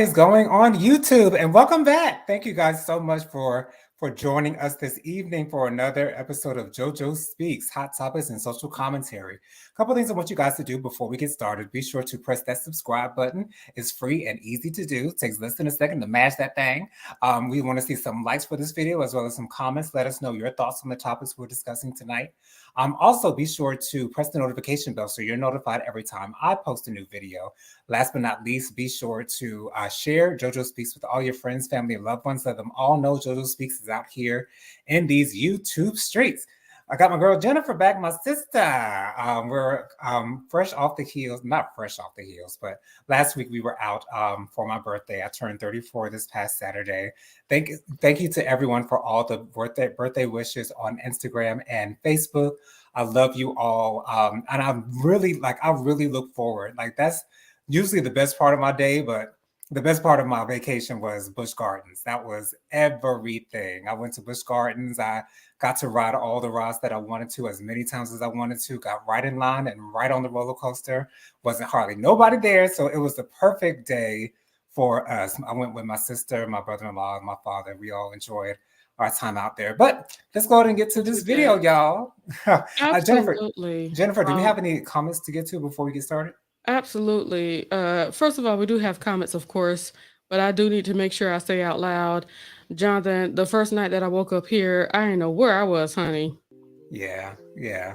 is going on YouTube? And welcome back. Thank you guys so much for joining us this evening for another episode of JoJo Speaks Hot Topics and Social Commentary. A couple things I want you guys to do before we get started. Be sure to press that subscribe button. It's free and easy to do. It takes less than a second to mash that thing. We want to see some likes for this video as well as some comments. Let us know your thoughts on the topics we're discussing tonight. Also, be sure to press the notification bell so you're notified every time I post a new video. Last but not least, be sure to share JoJo Speaks with all your friends, family, and loved ones. Let them all know JoJo Speaks is out here in these YouTube streets. I got my girl Jennifer back, my sister. We're fresh off the heels, not fresh off the heels, but last week we were out for my birthday. I turned 34 this past Saturday. Thank you to everyone for all the birthday wishes on Instagram and Facebook. I love you all, and I really look forward. Like, that's usually the best part of my day, but the best part of my vacation was Busch Gardens. That was everything. I went to Busch Gardens. I got to ride all the rides that I wanted to as many times as I wanted to. Got right in line and right on the roller coaster. Wasn't hardly nobody there, so it was the perfect day for us. I went with my sister, my brother-in-law, and my father. We all enjoyed our time out there. But let's go ahead and get to this video, y'all. Absolutely. Jennifer, do we have any comments to get to before we get started? Absolutely. First of all, we do have comments, of course, but I do need to make sure I say out loud, Jonathan, the first night that I woke up here, I didn't know where I was, honey. Yeah.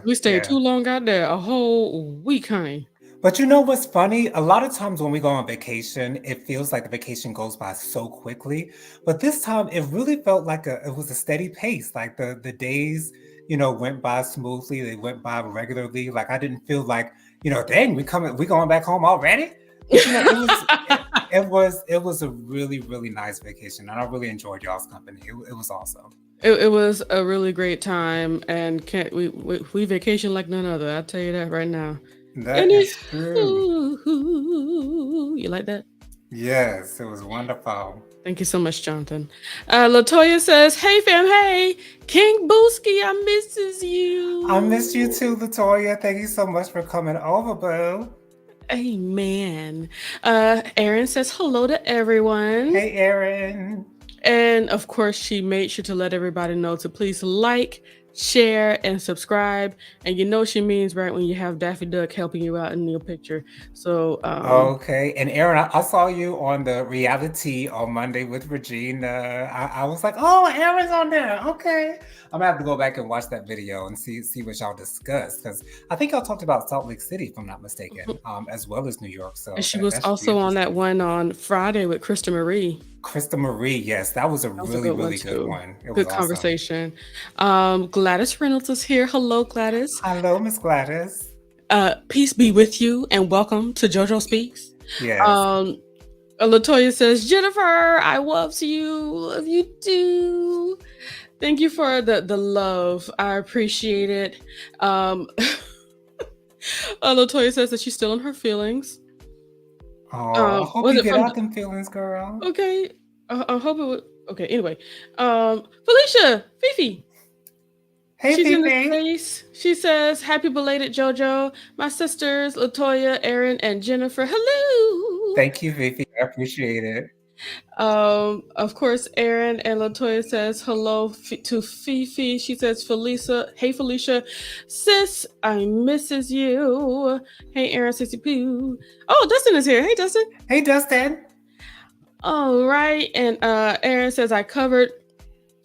We stayed too long out there, a whole week, honey. But you know what's funny? A lot of times when we go on vacation, it feels like the vacation goes by so quickly. But this time, it really felt like it was a steady pace. Like the days, went by smoothly. They went by regularly. Like, I didn't feel like, dang, we going back home already. But, it was a really, really nice vacation, and I really enjoyed y'all's company. It was awesome. It was a really great time, and we vacation like none other. I'll tell you that right now. That is true. You like that? Yes, it was wonderful. Thank you so much, Jonathan. Latoya says, "Hey fam, hey, King Booski, I misses you." I miss you too, Latoya. Thank you so much for coming over, boo. Amen. Erin says hello to everyone. Hey, Erin. And of course, she made sure to let everybody know to please like, share, and subscribe. And she means right when you have Daffy Duck helping you out in your picture. So okay. And Erin, I saw you on the reality on Monday with Regina. I was like, oh, Erin's on there. Okay. I'm gonna have to go back and watch that video and see what y'all discussed, because I think y'all talked about Salt Lake City, if I'm not mistaken, as well as New York. So and she was also on that one on Friday with Krista Marie. Krista Marie, yes, that was a really good one. It was good conversation. Awesome. Gladys Reynolds is here. Hello, Gladys. Hello, Miss Gladys. Peace be with you, and welcome to JoJo Speaks. Yes. Latoya says, Jennifer, I love you too. Thank you for the love. I appreciate it. Latoya says that she's still in her feelings. Oh, I hope you get out them feelings, girl. Okay. I hope it would. Okay, anyway. Felicia, Fifi. Hey, she's Fifi. In the space. She says, happy belated JoJo. My sisters, Latoya, Erin, and Jennifer. Hello. Thank you, Fifi. I appreciate it. Of course, Erin and Latoya says hello to Fifi. She says, Felicia, hey Felicia, sis, I misses you. Hey Erin, sissy poo. Oh, Dustin is here. Hey Dustin. Hey Dustin. All right, and Erin says I covered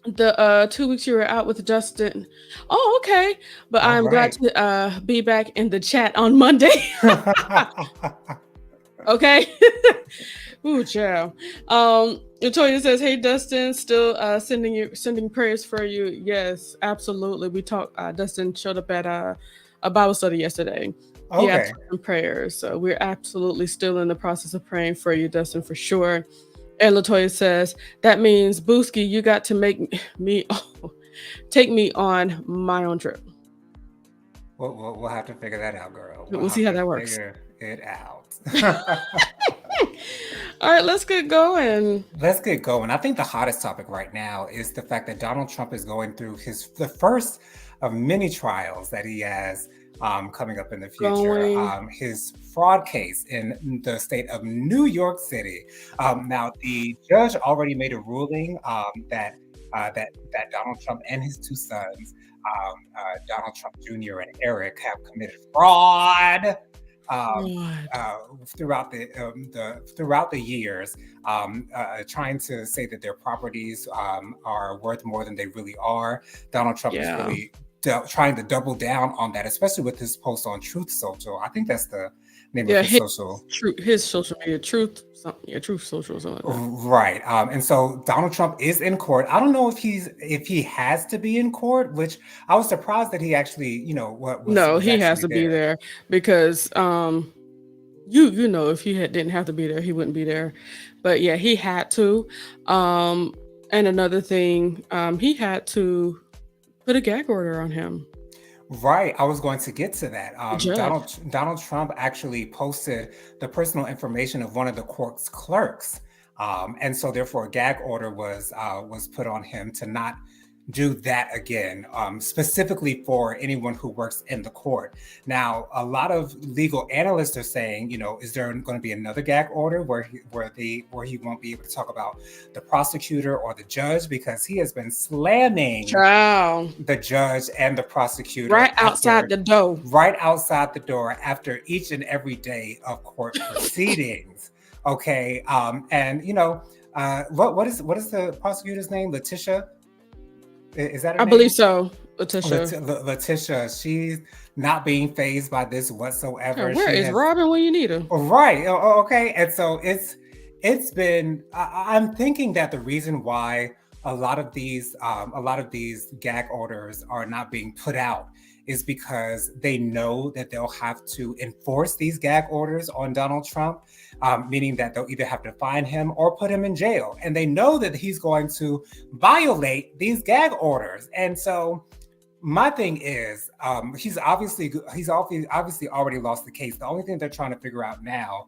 the 2 weeks you were out with Dustin. Oh, okay, but I'm glad to be back in the chat on Monday. Okay. Ooh, child. Latoya says, "Hey, Dustin, still sending prayers for you." Yes, absolutely. We talked. Dustin showed up at a Bible study yesterday. Okay. He asked for some prayers, so we're absolutely still in the process of praying for you, Dustin, for sure. And Latoya says that means Booski, you got to make me take me on my own trip. We'll have to figure that out, girl. We'll see how that works. Figure it out. All right, let's get going. I think the hottest topic right now is the fact that Donald Trump is going through the first many trials that he has coming up in the future. Going. His fraud case in the state of New York City. Now, the judge already made a ruling that Donald Trump and his two sons, Donald Trump Jr. and Eric, have committed fraud. God. Throughout the years, trying to say that their properties are worth more than they really are. Donald Trump is really trying to double down on that, especially with his post on Truth Social. I think that's the name of his social. His social media, Truth Social, something like that. Right. And so Donald Trump is in court. I don't know if he has to be in court, which I was surprised that he actually, he has to be there because if he didn't have to be there, he wouldn't be there. But yeah, he had to. And another thing, he had to put a gag order on him. Right. I was going to get to that. Donald Trump actually posted the personal information of one of the court's clerks. And so therefore a gag order was put on him to not do that again, specifically for anyone who works in the court. Now, a lot of legal analysts are saying, is there going to be another gag order where he won't be able to talk about the prosecutor or the judge, because he has been slamming the judge and the prosecutor right outside the door after each and every day of court proceedings. Okay, and what is the prosecutor's name? Letitia. Is that her name? I believe so. Letitia, she's not being fazed by this whatsoever. Yeah, where is Robin when you need her? Right. Okay. And so it's been. I'm thinking that the reason why a lot of these gag orders are not being put out is because they know that they'll have to enforce these gag orders on Donald Trump, meaning that they'll either have to fine him or put him in jail. And they know that he's going to violate these gag orders. And so my thing is, he's obviously already lost the case. The only thing they're trying to figure out now,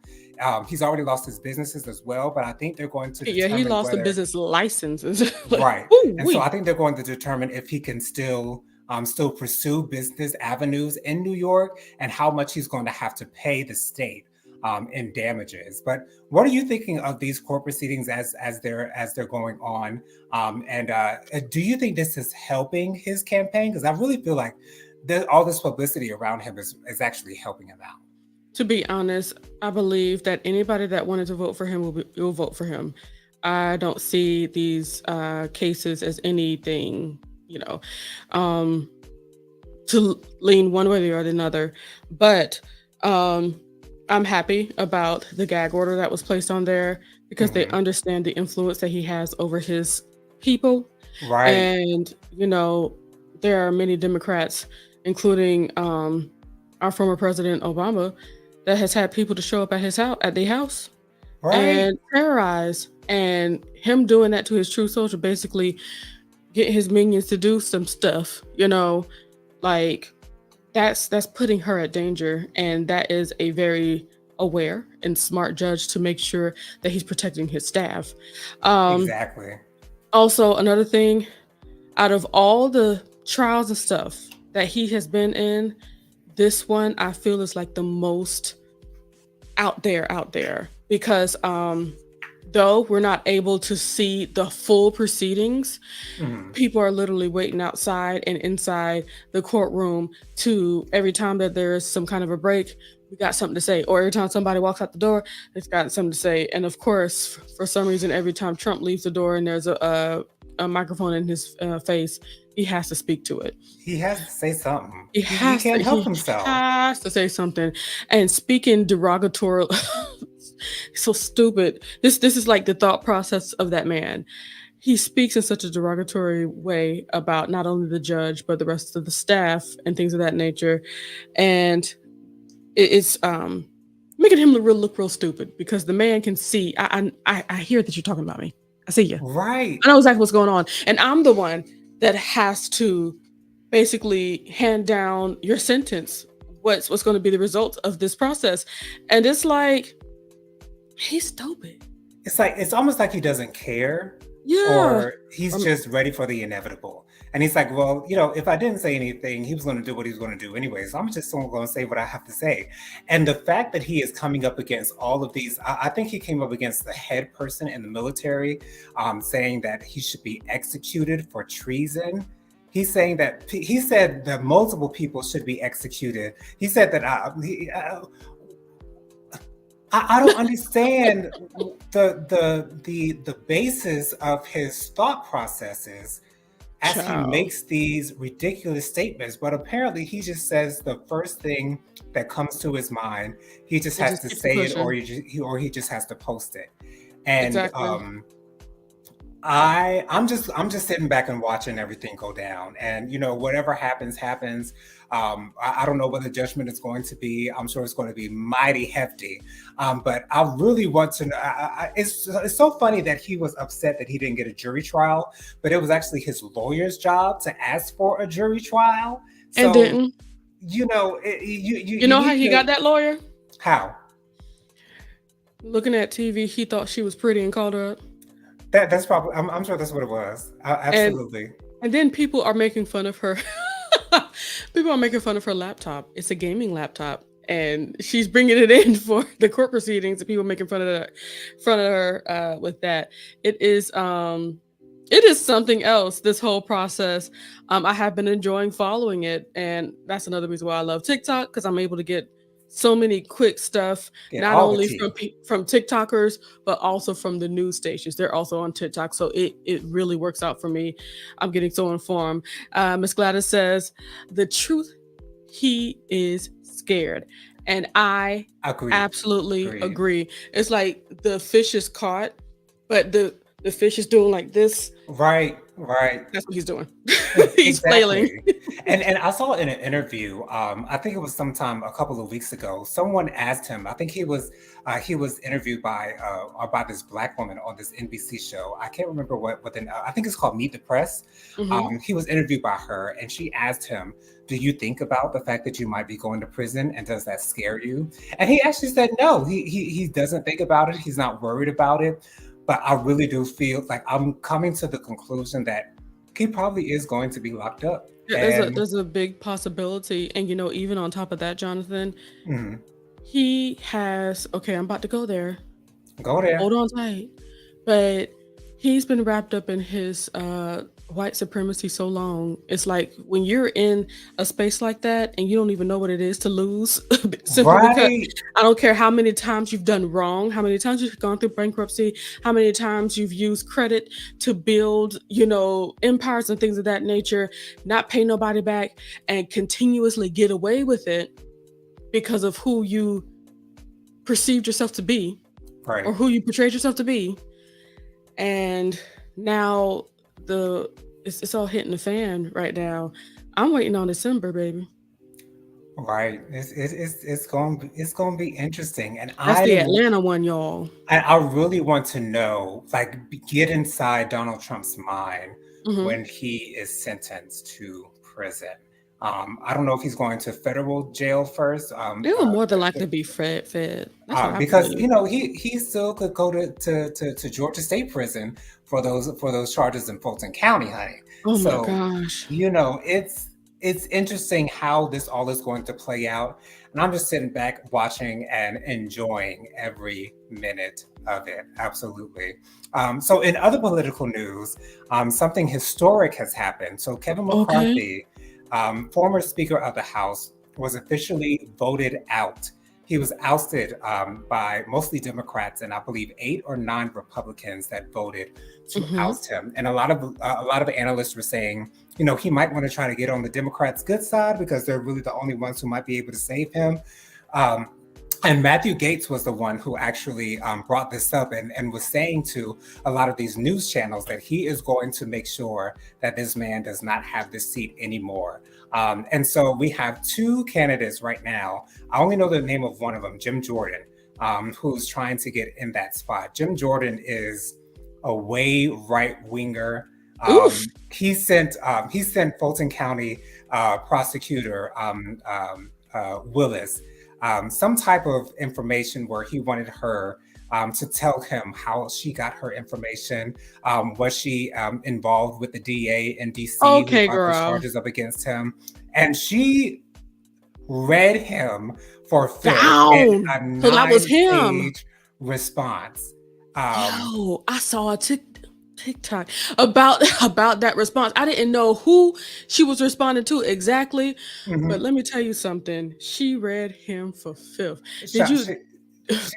he's already lost his businesses as well, but I think they're going to determine he lost the business licenses. Right. And so I think they're going to determine if he can still pursue business avenues in New York, and how much he's going to have to pay the state in damages. But what are you thinking of these court proceedings as they're going on? And do you think this is helping his campaign? Because I really feel like all this publicity around him is actually helping him out. To be honest, I believe that anybody that wanted to vote for him will vote for him. I don't see these cases as anything, to lean one way or another. But I'm happy about the gag order that was placed on there, because they understand the influence that he has over his people. Right. And, there are many Democrats, including our former President Obama, that has had people to show up at the house Right. and terrorize. And him doing that to his Truth Social, basically get his minions to do some stuff, that's putting her at danger. And that is a very aware and smart judge to make sure that he's protecting his staff. Exactly. Also, another thing, out of all the trials and stuff that he has been in, this one I feel is like the most out there, because though we're not able to see the full proceedings, people are literally waiting outside and inside the courtroom to, every time that there's some kind of a break, we got something to say. Or every time somebody walks out the door, it's got something to say. And of course, for some reason, every time Trump leaves the door and there's a microphone in his face, he has to speak to it. He has to say something. He can't help himself. He has to say something. And speaking derogatory, so stupid. This is like the thought process of that man. He speaks in such a derogatory way about not only the judge, but the rest of the staff and things of that nature. And it's making him look real stupid, because the man can see, I hear that you're talking about me. I see you. Right. I know exactly what's going on. And I'm the one that has to basically hand down your sentence. What's going to be the result of this process? And it's like, he's stupid. It's almost like he doesn't care. Yeah. or he's just ready for the inevitable. And he's like, well, if I didn't say anything, he was going to do what he was going to do anyway. So I'm just going to say what I have to say. And the fact that he is coming up against all of these, I think he came up against the head person in the military, saying that he should be executed for treason. He said that multiple people should be executed. He said that I don't understand the basis of his thought processes as he makes these ridiculous statements. But apparently he just says the first thing that comes to his mind. He just has to say it, or he just has to post it. And exactly. I'm just sitting back and watching everything go down, and whatever happens. I don't know what the judgment is going to be. I'm sure it's going to be mighty hefty. But I really want to know. It's so funny that he was upset that he didn't get a jury trial, but it was actually his lawyer's job to ask for a jury trial. So, and didn't. You know how he got that lawyer? How? Looking at TV, he thought she was pretty and called her up. That's probably. I'm sure that's what it was. Absolutely. And then people are making fun of her. People are making fun of her laptop. It's a gaming laptop, and she's bringing it in for the court proceedings. And people making fun of her with that. It is something else. This whole process. I have been enjoying following it, and that's another reason why I love TikTok, because I'm able to get so many quick stuff, not only from TikTokers, but also from the news stations. They're also on TikTok. So it really works out for me. I'm getting so informed. Miss Gladys says, the truth, he is scared. And I absolutely agree. It's like the fish is caught, but the fish is doing like this. Right. That's what he's doing. He's flailing. And I saw in an interview, I think it was sometime a couple of weeks ago, someone asked him, I think he was interviewed by this Black woman on this NBC show. I can't remember I think it's called Meet the Press. Mm-hmm. He was interviewed by her, and she asked him, do you think about the fact that you might be going to prison, and does that scare you? And he actually said no, he doesn't think about it. He's not worried about it. But I really do feel like I'm coming to the conclusion that he probably is going to be locked up. Yeah, there's a big possibility. And, even on top of that, Jonathan, mm-hmm. He has, I'm about to go there. Go there. Hold on tight. But he's been wrapped up in his white supremacy so long. It's like when you're in a space like that and you don't even know what it is to lose. Simply because I don't care how many times you've done wrong, how many times you've gone through bankruptcy, how many times you've used credit to build, empires and things of that nature, not pay nobody back and continuously get away with it because of who you perceived yourself to be, or who you portrayed yourself to be. And now it's all hitting the fan right now. I'm waiting on December, baby. Right. It's going to be interesting. And that's the Atlanta one, y'all. And I really want to know, like, get inside Donald Trump's mind mm-hmm. when he is sentenced to prison. I don't know if he's going to federal jail first. It will more than likely be fed. Because he still could go to Georgia State Prison for those charges in Fulton County, honey. Oh my gosh! It's interesting how this all is going to play out, and I'm just sitting back watching and enjoying every minute of it. Absolutely. So in other political news, something historic has happened. So Kevin McCarthy. Former Speaker of the House, was officially voted out. He was ousted by mostly Democrats and I believe 8 or 9 Republicans that voted to mm-hmm. oust him. And a lot of analysts were saying, he might want to try to get on the Democrats' good side because they're really the only ones who might be able to save him. And Matthew Gaetz was the one who actually brought this up and was saying to a lot of these news channels that he is going to make sure that this man does not have this seat anymore. And so we have 2 candidates right now. I only know the name of one of them, Jim Jordan, who's trying to get in that spot. Jim Jordan is a way right-winger. He sent Fulton County prosecutor Willis some type of information where he wanted her to tell him how she got her information. Was she involved with the DA in DC who Okay, brought those girl. charges up against him? And she read him for filth in Down. a So that was him. 9-page response. Yo, I saw a TikTok about that response. I didn't know who she was responding to exactly, but let me tell you something. She read him for filth. Did you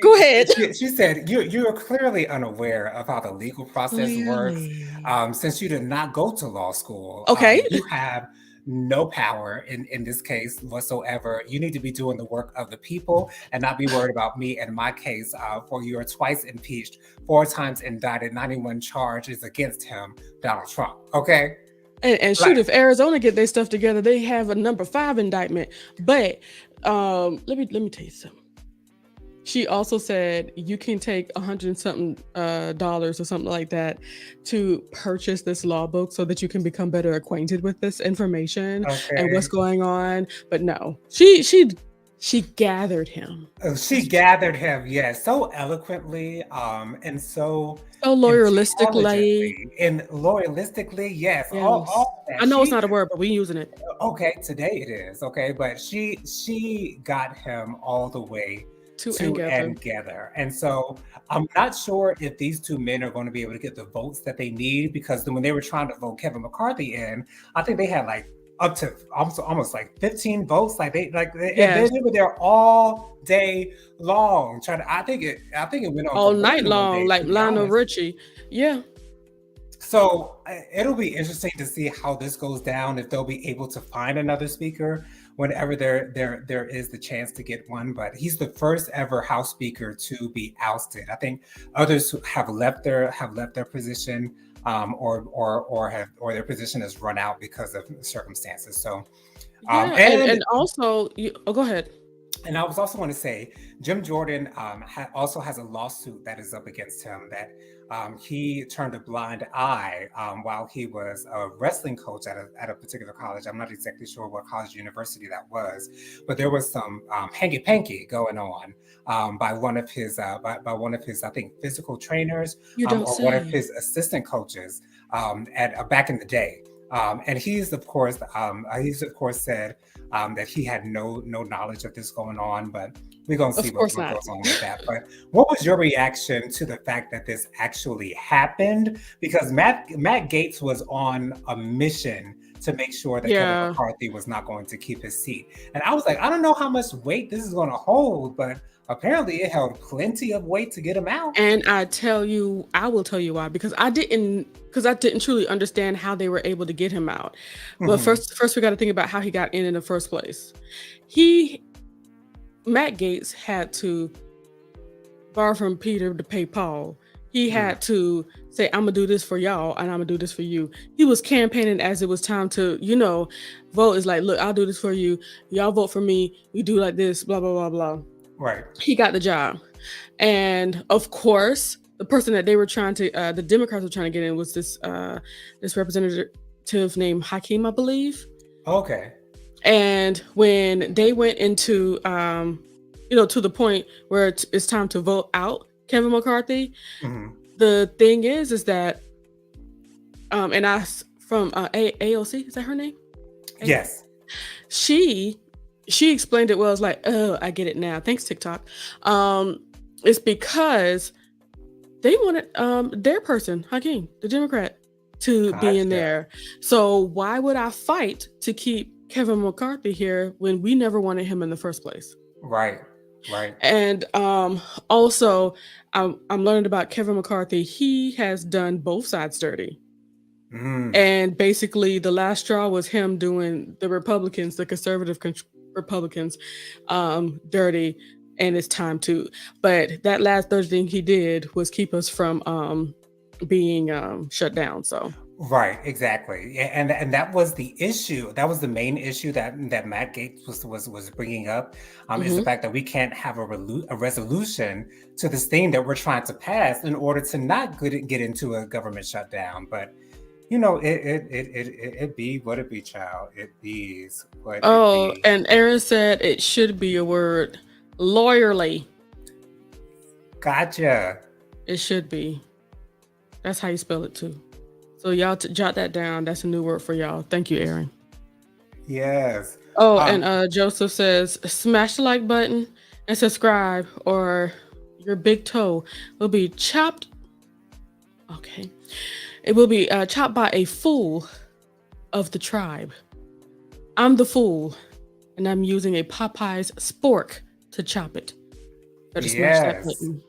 go ahead? She said, you're clearly unaware of how the legal process works. Clearly. Since you did not go to law school, Okay. you have no power in this case whatsoever. You need to be doing the work of the people and not be worried about me and my case. For you are twice impeached, 4 times indicted, 91 charges against him, Donald Trump. Okay. And shoot, if Arizona get their stuff together, they have a number 5 indictment. But let me tell you something. She also said you can take $100-something dollars or something like that to purchase this law book so that you can become better acquainted with this information and what's going on. But no, she gathered him. She gathered him, yes, so eloquently, and so loyalistically. And loyalistically, yes. All that. I know it's not a word, but we're using it. Okay, today it is. Okay, but she got him all the way together. And so I'm not sure if these two men are going to be able to get the votes that they need, because when they were trying to vote Kevin McCarthy in, I think they had like up to almost like 15 votes. They were there all day long trying to. I think it went on all night long, days, like Lionel Richie. Yeah. So it'll be interesting to see how this goes down, if they'll be able to find another speaker whenever there is the chance to get one. But he's the first ever House Speaker to be ousted. I think others who have left their position, or their position has run out because of circumstances. So and also, go ahead. And I was also going to say, Jim Jordan also has a lawsuit that is up against him, that he turned a blind eye while he was a wrestling coach at a particular college. I'm not exactly sure what college or university that was, but there was some hanky-panky going on by one of his I think physical trainers or one of his assistant coaches back in the day. And he's of course said that he had no knowledge of this going on, but we're gonna see what goes on with that. But what was your reaction to the fact that this actually happened? Because Matt Gaetz was on a mission to make sure that Kevin McCarthy was not going to keep his seat, and I was like, I don't know how much weight this is going to hold, but apparently it held plenty of weight to get him out. And I will tell you why, because I didn't truly understand how they were able to get him out. But first we got to think about how he got in the first place. Matt Gaetz had to borrow from Peter to pay Paul. He had to say, I'm gonna do this for y'all and I'm gonna do this for you. He was campaigning as it was time to, vote. Is like, look, I'll do this for you. Y'all vote for me. We do like this, blah, blah, blah, blah. Right. He got the job. And of course, the person that they were trying to, the Democrats were trying to get in was this representative named Hakeem, I believe. Okay. And when they went into, to the point where it's time to vote out Kevin McCarthy, the thing is that, and I from AOC, is that her name? Yes. She explained it well. It's like, oh, I get it now. Thanks, TikTok. It's because they wanted their person, Hakeem, the Democrat, to be in there. So why would I fight to keep Kevin McCarthy here when we never wanted him in the first place? Right. And also, I'm learning about Kevin McCarthy. He has done both sides dirty. And basically, the last straw was him doing the Republicans, the conservative Republicans, dirty. And it's time to. But that last third thing he did was keep us from being shut down. So. Right, exactly, and that was the issue. That was the main issue that Matt Gaetz was bringing up, is the fact that we can't have a resolution to this thing that we're trying to pass in order to not get into a government shutdown. But it be what it be, child. It be's what. Oh, and Aaron said it should be a word, lawyerly. Gotcha. It should be. That's how you spell it too. So y'all jot that down. That's a new word for y'all. Thank you, Aaron. Yes. Oh, and Joseph says, smash the like button and subscribe, or your big toe will be chopped. Okay. It will be chopped by a fool of the tribe. I'm the fool, and I'm using a Popeye's spork to chop it. Better smash that Yes. button.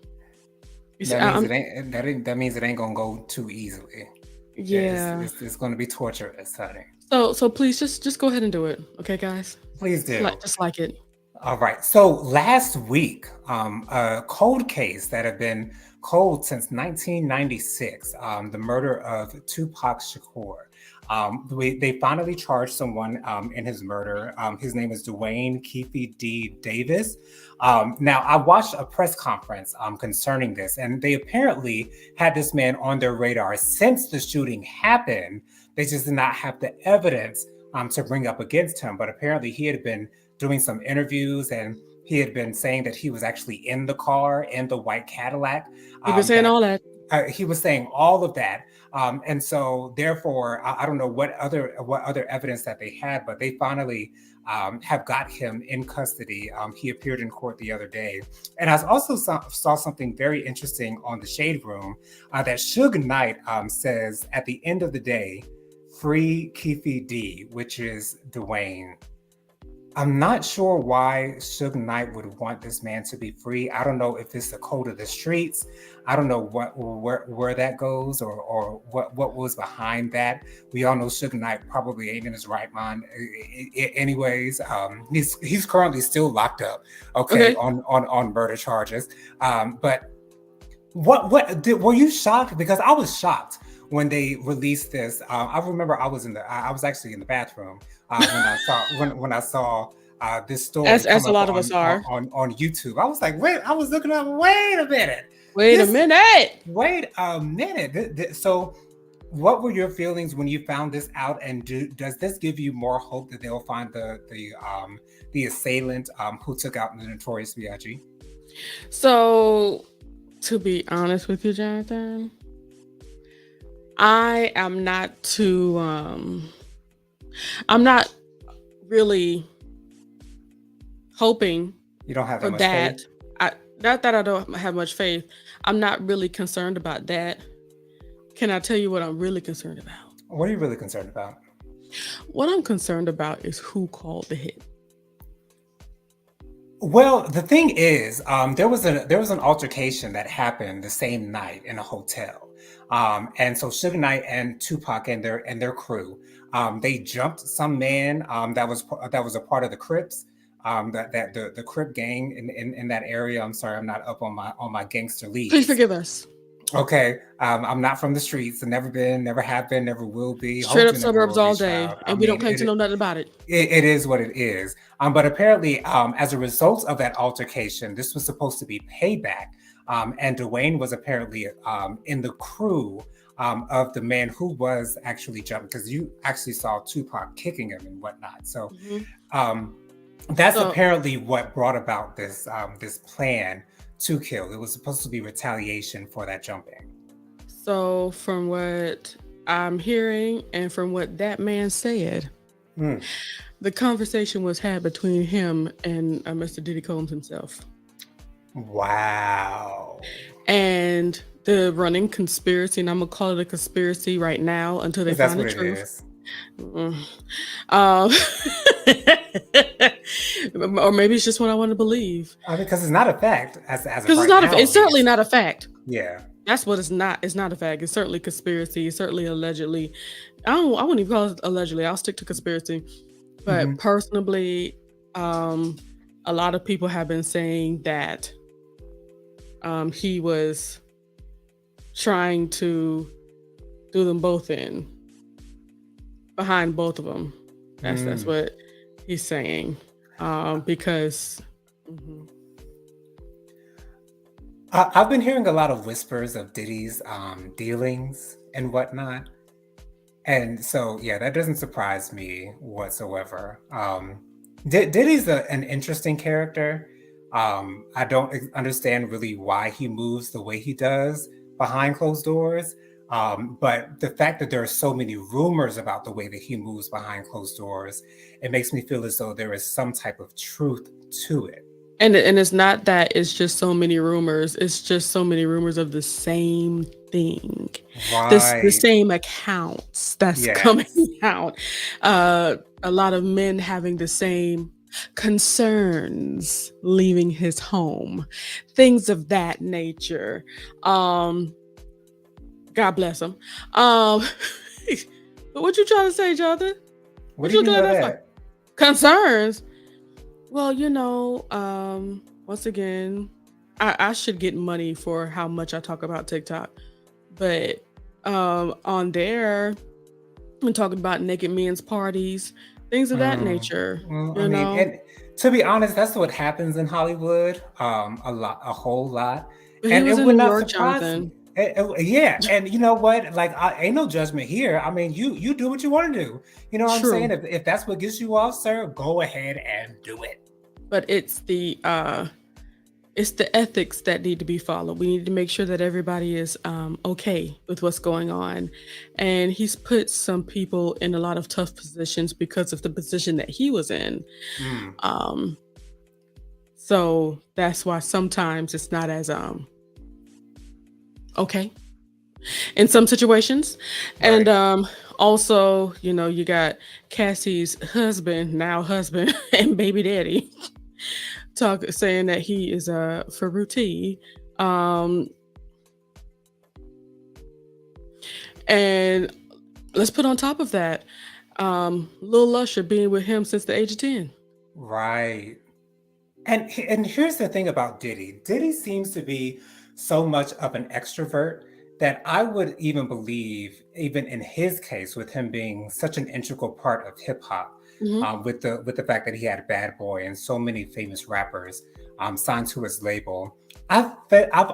That means it ain't gonna go too easily. Yeah. It's gonna be torturous, honey. So please just go ahead and do it, okay, guys? Please do. Just like it. All right. So last week, a cold case that had been cold since 1996, the murder of Tupac Shakur. They finally charged someone in his murder. His name is Dwayne Keefe D. Davis. Now, I watched a press conference concerning this, and they apparently had this man on their radar since the shooting happened. They just did not have the evidence to bring up against him. But apparently, he had been doing some interviews, and he had been saying that he was actually in the car, in the white Cadillac. He was saying all that. He was saying all of that. And so therefore, I don't know what other evidence that they had, but they finally have got him in custody. He appeared in court the other day. And I also saw something very interesting on the Shade Room that Suge Knight says at the end of the day, free Keefe D, which is Dwayne. I'm not sure why Suge Knight would want this man to be free. I don't know if it's the code of the streets. I don't know where that goes or what was behind that. We all know Suge Knight probably ain't in his right mind. Anyways, he's currently still locked up. Okay. On murder charges. But were you shocked? Because I was shocked when they released this. I remember I was actually in the bathroom when I saw this story. As a lot of us are on YouTube. I was like, wait a minute. Wait a minute. So what were your feelings when you found this out, and does this give you more hope that they'll find the assailant who took out the Notorious B.I.G.? So, to be honest with you, Jonathan, I am not too I'm not really hoping you don't have that much that. faith? Not that I don't have much faith. I'm not really concerned about that. Can I tell you what I'm really concerned about? What are you really concerned about? What I'm concerned about is who called the hit. Well, the thing is, there was an altercation that happened the same night in a hotel, and so Suge Knight and Tupac and their crew, they jumped some man that was a part of the Crips, the Crip gang in that area. I'm sorry, I'm not up on my gangster leads. Please forgive us. Okay, I'm not from the streets. I've never been, never have been, never will be. Straight up suburbs all day, and we don't claim to know nothing about it. It is what it is. But apparently, as a result of that altercation, this was supposed to be payback. And Dwayne was apparently in the crew of the man who was actually jumping, because you actually saw Tupac kicking him and whatnot. So that's apparently what brought about this plan to kill. It was supposed to be retaliation for that jumping. So from what I'm hearing and from what that man said, the conversation was had between him and Mr. Diddy Combs himself. Wow. And the running conspiracy, and I'm gonna call it a conspiracy right now until they find the truth. Or maybe it's just what I want to believe. Because it's not a fact. Because it's certainly not a fact. Yeah. That's what it's not. It's not a fact. It's certainly conspiracy. It's certainly allegedly. I wouldn't even call it allegedly. I'll stick to conspiracy. But personally, a lot of people have been saying that he was trying to do them both in behind both of them. That's what he's saying. Because I've been hearing a lot of whispers of Diddy's dealings and whatnot. And so, yeah, that doesn't surprise me whatsoever. Diddy's an interesting character. I don't understand really why he moves the way he does behind closed doors. But the fact that there are so many rumors about the way that he moves behind closed doors, it makes me feel as though there is some type of truth to it. And it's not that it's just so many rumors. It's just so many rumors of the same thing. The Right. same accounts that's coming Yes. out. A lot of men having the same concerns leaving his home. Things of that nature. Um God bless him. But what you trying to say, Jonathan? What What do you you mean looking by at that for? that? Concerns. Well, once again, I should get money for how much I talk about TikTok. But on there, I'm talking about naked men's parties, things of that Mm, nature, well, I you mean, know. and to be honest, that's what happens in Hollywood, a whole lot, But he and was it in would New not York, surprise me. Jonathan. Yeah, and you know what? Like, ain't no judgment here. I mean, you do what you want to do. You know what I'm saying? True. If that's what gets you off, sir, go ahead and do it. But it's the ethics that need to be followed. We need to make sure that everybody is okay with what's going on. And he's put some people in a lot of tough positions because of the position that he was in. Mm, Um, so that's why sometimes it's not as okay in some situations. And right. also, you got Cassie's husband, now husband and baby daddy, saying that he is a Faruti. Um, and let's put on top of that, Lil Lusher being with him since the age of 10. Right. And here's the thing about Diddy. Diddy seems to be so much of an extrovert that I would even believe, even in his case, with him being such an integral part of hip hop, Hmm. with the fact that he had Bad Boy and so many famous rappers signed to his label. I've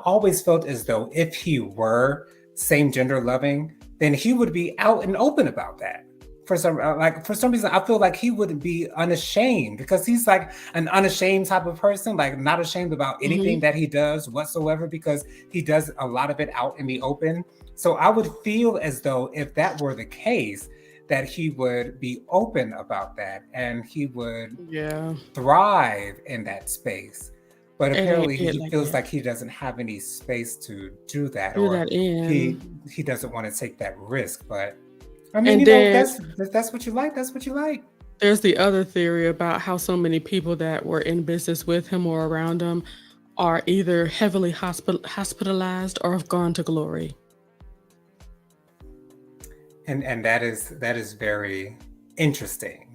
always felt as though if he were same gender loving, then he would be out and open about that. For some reason, I feel like he wouldn't be unashamed because he's like an unashamed type of person, like not ashamed about anything Hmm. that he does whatsoever because he does a lot of it out in the open. So I would feel as though if that were the case, that he would be open about that and he would Yeah, thrive in that space. But it ain't apparently it he like feels that. like he doesn't have any space to do that, Do or that in, he doesn't want to take that risk. But I mean, and you know, then that's what you like. That's what you like. there's the other theory about how so many people that were in business with him or around him are either heavily hospitalized or have gone to glory. And that is very interesting.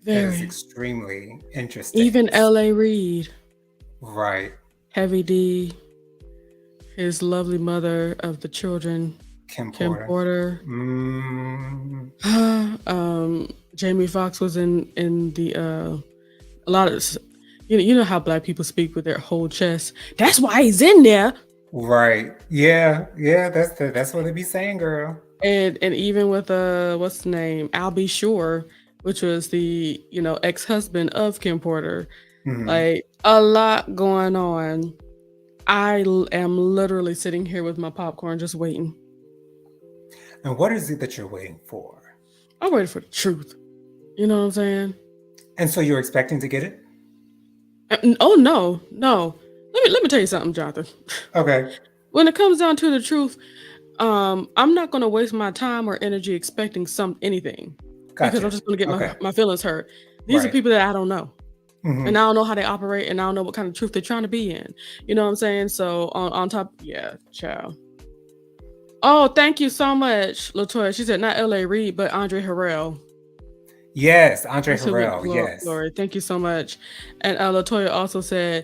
That is Very. extremely interesting. Even L.A. Reid, Right. Heavy D, his lovely mother of the children, Kim Kim Porter. Porter. Mm, Jamie Foxx was in the a lot of you know how black people speak with their whole chest. That's why he's in there. right. Yeah. Yeah. That's what they be saying, girl. And even with what's the name, Al B. Sure, which was the ex-husband of Kim Porter. Mhm. Like a lot going on. Am literally sitting here with my popcorn just waiting. And what is it that you're waiting for? I'm ready for the truth. You know what I'm saying? And so you're expecting to get it? Oh no, no. Let me tell you something, Jonathan. Okay. When it comes down to the truth, I'm not gonna waste my time or energy expecting anything because I'm Gotcha. just gonna get Okay. my feelings hurt. These are Right. people that I don't know. And Hmm. I don't know how they operate, and I don't know what kind of truth they're trying to be in. You know what I'm saying? So on top, yeah, child. Oh, thank you so much, Latoya. She said not L.A. Reid, but Andre Harrell. Yes, Andre That's who went to Harrell. Yes. glory. Thank you so much. And Latoya also said,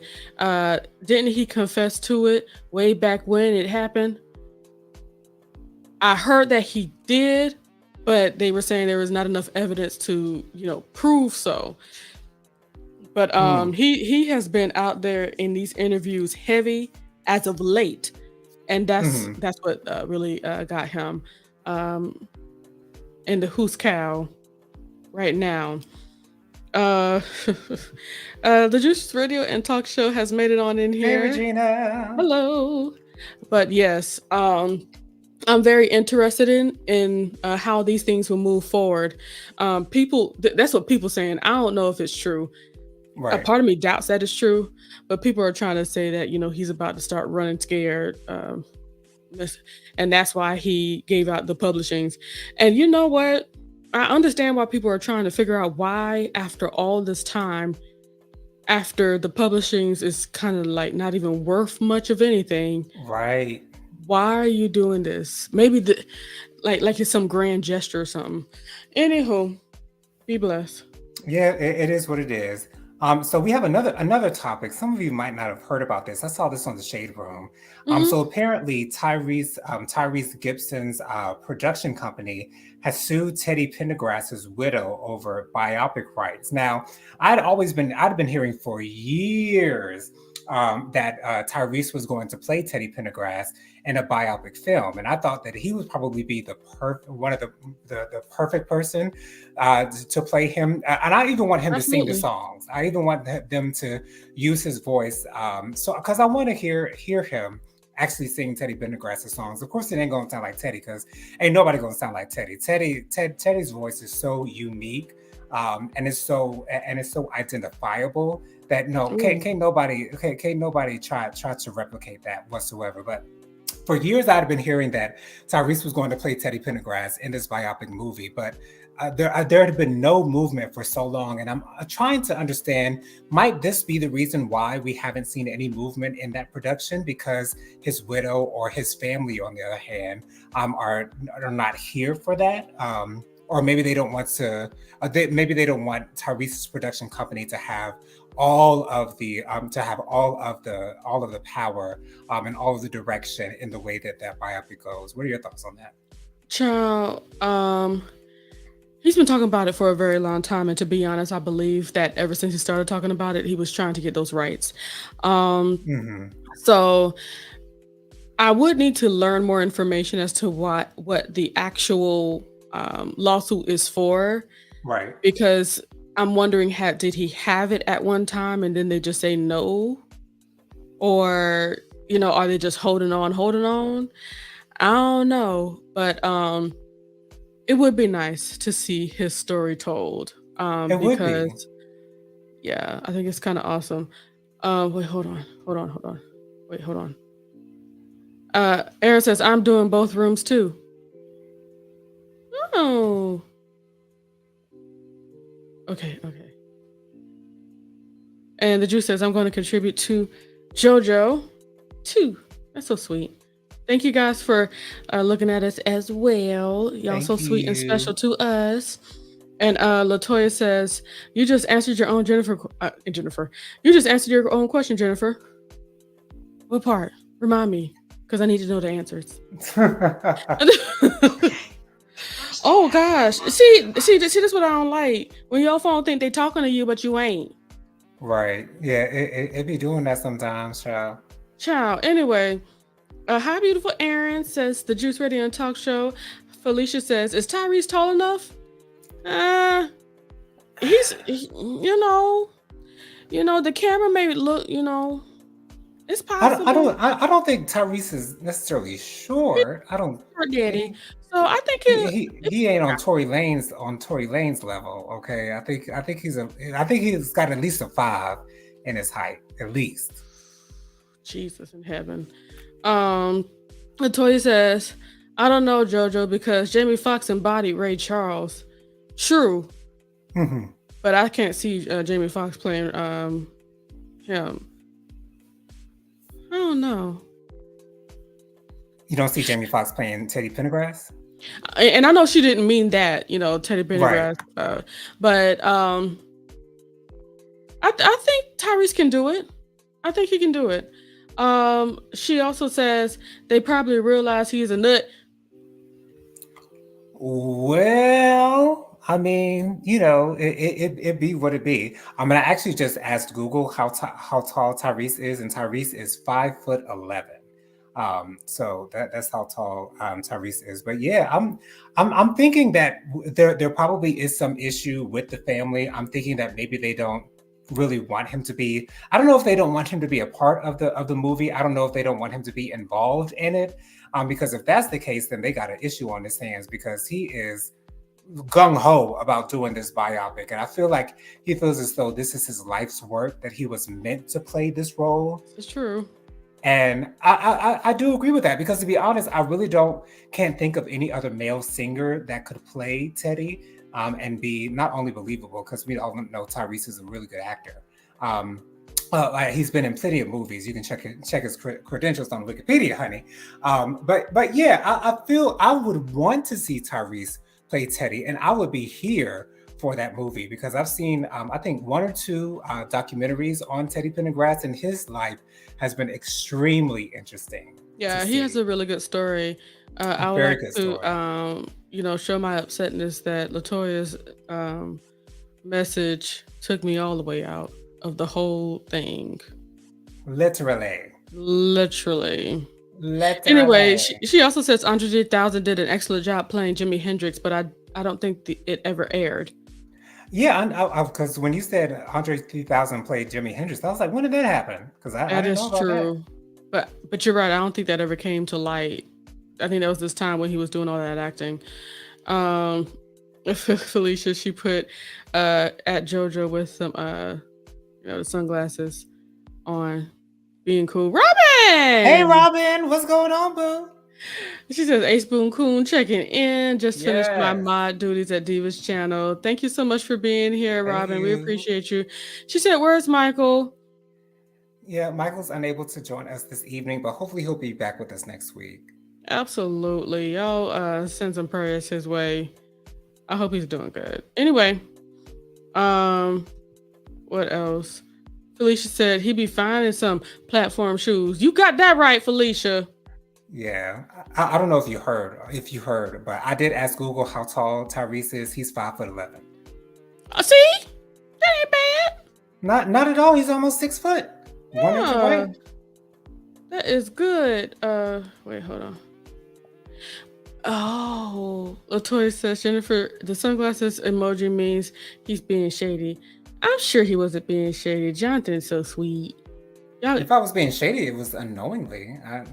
didn't he confess to it way back when it happened? I heard that he did, but they were saying there was not enough evidence to, prove so. But Mm. he has been out there in these interviews heavy as of late, and that's Hmm. that's what really got him in the who's cow right now. Uh, the Juice Radio and Talk Show has made it on in Hey, here. Regina. Hello. But yes, I'm very interested in how these things will move forward. That's what people saying. I don't know if it's true. A Right. part of me doubts that it's true, but people are trying to say that he's about to start running scared, and that's why he gave out the publishings. And you know what? I understand why people are trying to figure out why, after all this time, after the publishings is kind of like not even worth much of anything, Right. why are you doing this? Maybe like it's some grand gesture or something. Anywho, be blessed. Yeah, it is what it is. So we have another topic. Some of you might not have heard about this. I saw this on the Shade Room. Hmm. So apparently Tyrese Gibson's production company has sued Teddy Pendergrass's widow over biopic rights. Now, I'd been hearing for years that Tyrese was going to play Teddy Pendergrass in a biopic film, and I thought that he would probably be one of the perfect person to play him. And I even want him to sing the Absolutely. songs. I even want them to use his voice. So because I want to hear him actually sing Teddy Pendergrass's songs. Of course, it ain't gonna sound like Teddy because ain't nobody gonna sound like Teddy. Teddy's voice is so unique, and it's so identifiable that no Ooh. can't nobody try to replicate that whatsoever. But for years, I'd been hearing that Tyrese was going to play Teddy Pendergrass in this biopic movie, but there had been no movement for so long, and I'm trying to understand, might this be the reason why we haven't seen any movement in that production? Because his widow or his family, on the other hand, are not here for that, or maybe they don't want to. Maybe they don't want Tyrese's production company to have all of the all of the power and all of the direction in the way that biopic goes. What are your thoughts on that? Child, he's been talking about it for a very long time, and to be honest, I believe that ever since he started talking about it, he was trying to get those rights. Um, Hmm. so I would need to learn more information as to what the actual lawsuit is for, Right. because I'm wondering, did he have it at one time and then they just say no, or are they just holding on? I don't know, but it would be nice to see his story told, It would be. because yeah, I think it's kind of awesome. Wait, hold on. Wait, hold on. Aaron says I'm doing both rooms too. Oh, okay. And the Juice says I'm going to contribute to JoJo too. That's so sweet. Thank you guys for looking at us as well. Y'all so Thank sweet and special you. to us. And Latoya says, "You just answered your own Jennifer. You just answered your own question, Jennifer. What part? Remind me, because I need to know the answers." Oh gosh, see, that's what I don't like. When your phone think they talking to you, but you ain't. Right. Yeah, it be doing that sometimes, child. Child. Anyway, hi, beautiful Aaron says the Juice Radio and Talk Show. Felicia says, "Is Tyrese tall enough?" Uh, the camera may look, it's possible. I don't think Tyrese is necessarily He's short. I don't. short daddy, He, so I think he ain't on Tory Lane's level. Okay, I think he's got at least a 5 in his height, at least. Jesus in heaven. Latoya says, "I don't know, JoJo, because Jamie Foxx embodied Ray Charles. True, Hmm. but I can't see Jamie Foxx playing him. I don't know." You don't see Jamie Foxx playing Teddy Pendergrass, And I know she didn't mean that, Teddy right? Pendergrass, but I think Tyrese can do it. I think he can do it. She also says they probably realize he's a nut. Well, I mean, it be what it be. I mean, I actually just asked Google how tall Tyrese is, and Tyrese is 5'11". So that's how tall Tyrese is. But yeah, I'm thinking that there probably is some issue with the family. I'm thinking that maybe they don't really want him to be. I don't know if they don't want him to be a part of the movie. I don't know if they don't want him to be involved in it. Because if that's the case, then they got an issue on his hands because he is gung ho about doing this biopic, and I feel like he feels as though this is his life's work, that he was meant to play this role. It's true. And I do agree with that because, to be honest, I really can't think of any other male singer that could play Teddy and be not only believable, because we all know Tyrese is a really good actor. He's been in plenty of movies. You can check his credentials on Wikipedia, honey. But yeah, I feel I would want to see Tyrese play Teddy, and I would be here for that movie because I've seen I think one or two documentaries on Teddy Pendergrass, and his life has been extremely interesting. Yeah, he has a really good story. I would like to show my upsetness that LaToya's message took me all the way out of the whole thing. Literally. Anyway, she also says Andre 3000 did an excellent job playing Jimi Hendrix, but I don't think it ever aired. Yeah, because when you said Andre 3000 played Jimi Hendrix, I was like, when did that happen? Because I didn't know about true. That. But you're right. I don't think that ever came to light. I think that was this time when he was doing all that acting. Felicia, she put at JoJo with some the sunglasses on, being cool. Robin! Hey Robin, what's going on, boo? She says, Ace Boon Coon checking in. Just finished my mod duties at Diva's channel. Thank you so much for being here, Robin. We appreciate you. She said, where's Michael? Yeah, Michael's unable to join us this evening, but hopefully he'll be back with us next week. Absolutely. Y'all send some prayers his way. I hope he's doing good. Anyway, what else? Felicia said he'd be fine in some platform shoes. You got that right, Felicia. Yeah, I don't know if you heard, but I did ask Google how tall Tyrese is. He's 5'11". See, that ain't bad. Not at all. He's almost 6 foot. Yeah. 1 inch away. That is good. Wait, hold on. Oh, LaToya says, Jennifer, the sunglasses emoji means he's being shady. I'm sure he wasn't being shady. Jonathan is so sweet. If I was being shady, it was unknowingly. How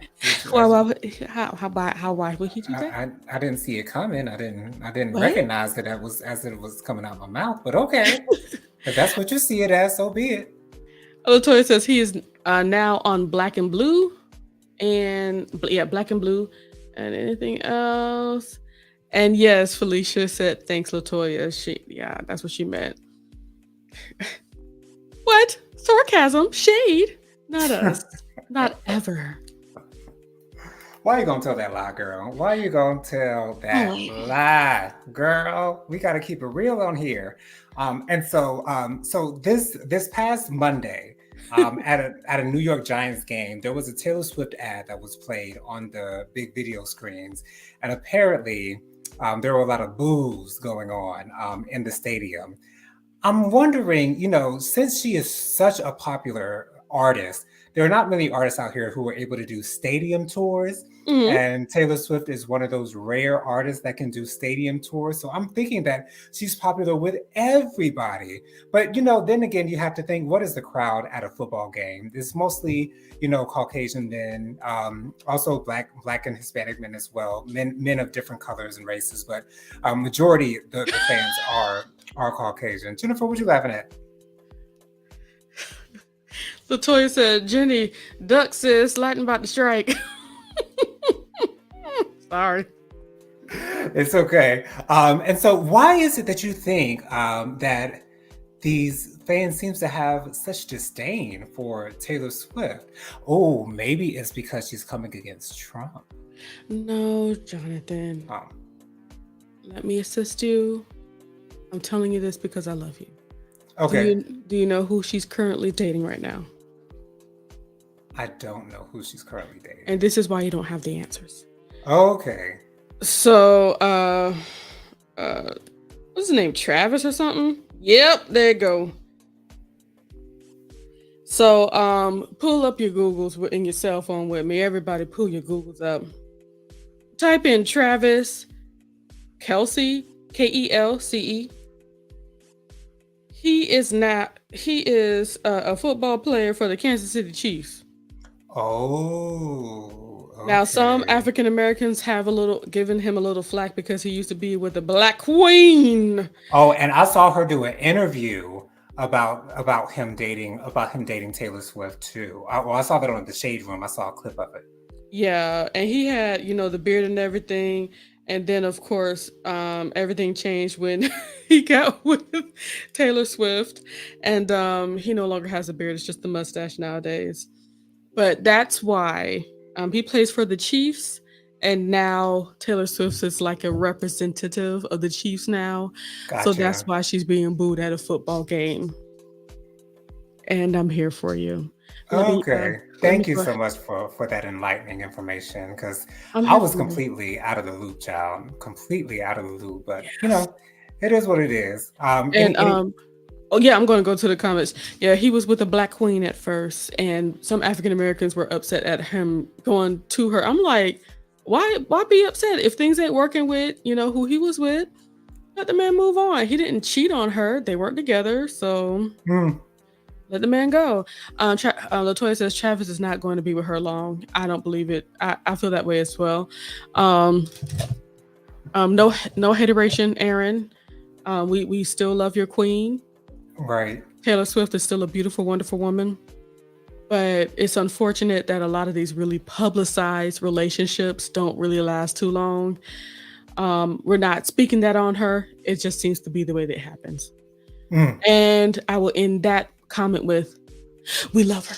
why would he do that? I didn't see it coming. I didn't recognize that as it was coming out of my mouth. But okay, if that's what you see it as, so be it. LaToya says he is now on Black and Blue, and Black and Blue, and anything else. And yes, Felicia said thanks, LaToya. That's what she meant. What? Sarcasm? Shade? Not us. Not ever. Why are you gonna tell that lie, girl? Why are you gonna tell that lie, girl? We gotta keep it real on here. So this past Monday, at a New York Giants game, there was a Taylor Swift ad that was played on the big video screens, and apparently there were a lot of boos going on in the stadium. I'm wondering, since she is such a popular artist, there are not many artists out here who are able to do stadium tours. Mm-hmm. And Taylor Swift is one of those rare artists that can do stadium tours. So I'm thinking that she's popular with everybody. But, then again, you have to think, what is the crowd at a football game? It's mostly, Caucasian men, also Black and Hispanic men as well, men of different colors and races. But majority the fans are Caucasian. Jennifer, what you laughing at? LaToya said, Jenny, duck sis, lightning about to strike. Sorry. It's okay. And so why is it that you think that these fans seems to have such disdain for Taylor Swift? Oh, maybe it's because she's coming against Trump. No, Jonathan. Let me assist you. I'm telling you this because I love you. Okay. Do you know who she's currently dating right now? I don't know who she's currently dating. And this is why you don't have the answers. Okay. So, what's his name? Travis or something? Yep, there you go. So pull up your Googles in your cell phone with me. Everybody pull your Googles up. Type in Travis Kelce, Kelce. He is a football player for the Kansas City Chiefs. Oh, Now, some okay. African Americans have given him a little flack because he used to be with the Black Queen. Oh, and I saw her do an interview about him dating Taylor Swift too. I saw that on the Shade Room. I saw a clip of it. Yeah, and he had, the beard and everything. And then of course, everything changed when he got with Taylor Swift. And he no longer has a beard, it's just the mustache nowadays. But that's why he plays for the Chiefs. And now Taylor Swift is like a representative of the Chiefs now. So that's Gotcha. why she's being booed at a football game. And I'm here for you. Let me Okay. let me Thank you go. so much for that enlightening information because I'm I here was for you. completely out of the loop, child. Completely out of the loop. But it is what it is. And Any oh yeah, I'm going to go to the comments. Yeah, he was with a Black Queen at first, and some African Americans were upset at him going to her. I'm like, why be upset if things ain't working with who he was with? Let the man move on. He didn't cheat on her. They worked together, so mm, let the man go. Latoya says Travis is not going to be with her long. I don't believe it. I feel that way as well. Um, no hateration, Aaron. We still love your queen. right. Taylor Swift is still a beautiful, wonderful woman. But it's unfortunate that a lot of these really publicized relationships don't really last too long. We're not speaking that on her. It just seems to be the way that it happens. Mm. And I will end that comment with, we love her.